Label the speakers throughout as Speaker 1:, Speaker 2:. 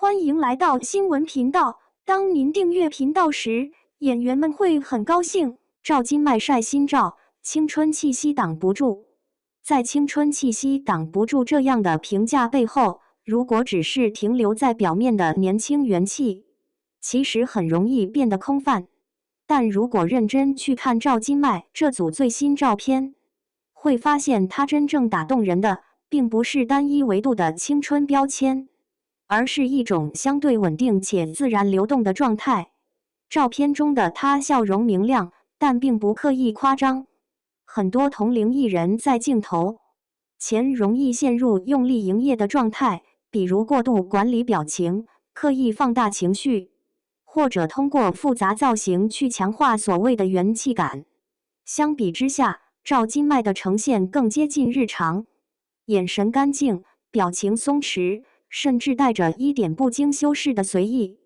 Speaker 1: 欢迎来到新闻频道。当您订阅频道时，演员们会很高兴。赵今麦晒新照，青春气息挡不住。在青春气息挡不住这样的评价背后，如果只是停留在表面的年轻元气，其实很容易变得空泛。但如果认真去看赵今麦这组最新照片，会发现她真正打动人的，并不是单一维度的青春标签，而是一种相对稳定且自然流动的状态。照片中的她笑容明亮，但并不刻意夸张。很多同龄艺人在镜头前容易陷入用力营业的状态，比如过度管理表情、刻意放大情绪，或者通过复杂造型去强化所谓的元气感。相比之下，赵今麦的呈现更接近日常，眼神干净，表情松弛，甚至带着一点不经修饰的随意。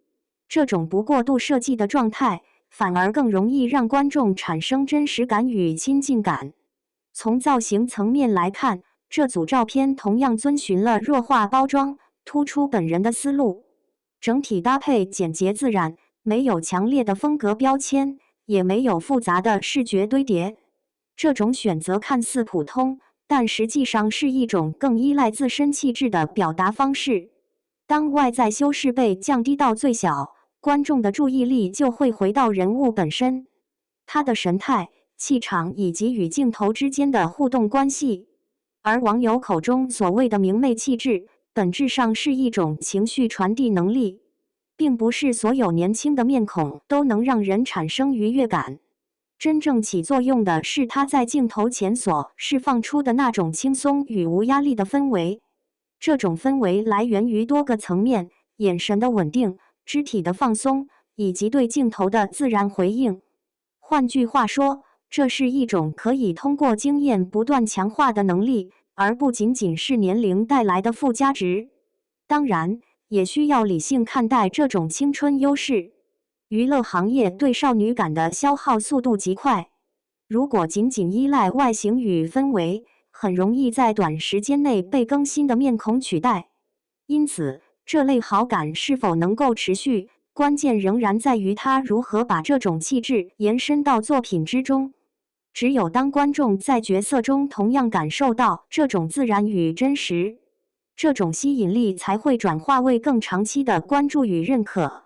Speaker 1: 这种不过度设计的状态，反而更容易让观众产生真实感与亲近感。从造型层面来看，这组照片同样遵循了弱化包装，突出本人的思路。整体搭配简洁自然，没有强烈的风格标签，也没有复杂的视觉堆叠。这种选择看似普通，但实际上是一种更依赖自身气质的表达方式。当外在修饰被降低到最小，观众的注意力就会回到人物本身，他的神态、气场以及与镜头之间的互动关系。而网友口中所谓的明媚气质，本质上是一种情绪传递能力，并不是所有年轻的面孔都能让人产生愉悦感。真正起作用的是他在镜头前所释放出的那种轻松与无压力的氛围。这种氛围来源于多个层面：眼神的稳定、肢体的放松，以及对镜头的自然回应。换句话说，这是一种可以通过经验不断强化的能力，而不仅仅是年龄带来的附加值。当然，也需要理性看待这种青春优势。娱乐行业对少女感的消耗速度极快，如果仅仅依赖外形与氛围，很容易在短时间内被更新的面孔取代。因此，这类好感是否能够持续，关键仍然在于他如何把这种气质延伸到作品之中。只有当观众在角色中同样感受到这种自然与真实，这种吸引力才会转化为更长期的关注与认可。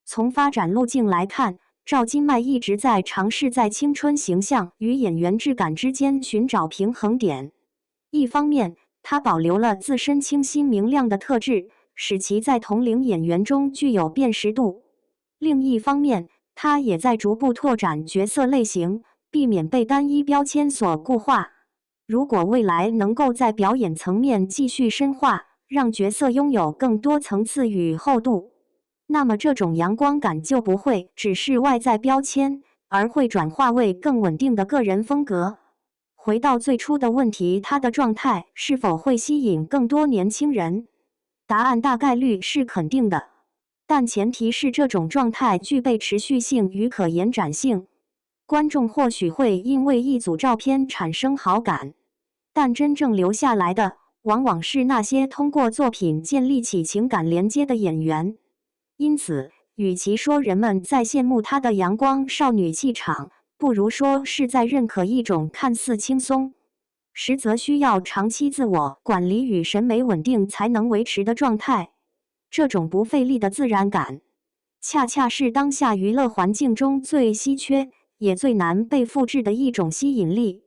Speaker 1: 从发展路径来看，赵今麦一直在尝试在青春形象与演员质感之间寻找平衡点。一方面，她保留了自身清新明亮的特质，使其在同龄演员中具有辨识度；另一方面，她也在逐步拓展角色类型，避免被单一标签所固化。如果未来能够在表演层面继续深化，让角色拥有更多层次与厚度，那么这种阳光感就不会只是外在标签，而会转化为更稳定的个人风格。回到最初的问题，他的状态是否会吸引更多年轻人？答案大概率是肯定的，但前提是这种状态具备持续性与可延展性。观众或许会因为一组照片产生好感，但真正留下来的往往是那些通过作品建立起情感连接的演员。因此，与其说人们在羡慕她的阳光少女气场，不如说是在认可一种看似轻松，实则需要长期自我管理与审美稳定才能维持的状态。这种不费力的自然感，恰恰是当下娱乐环境中最稀缺，也最难被复制的一种吸引力。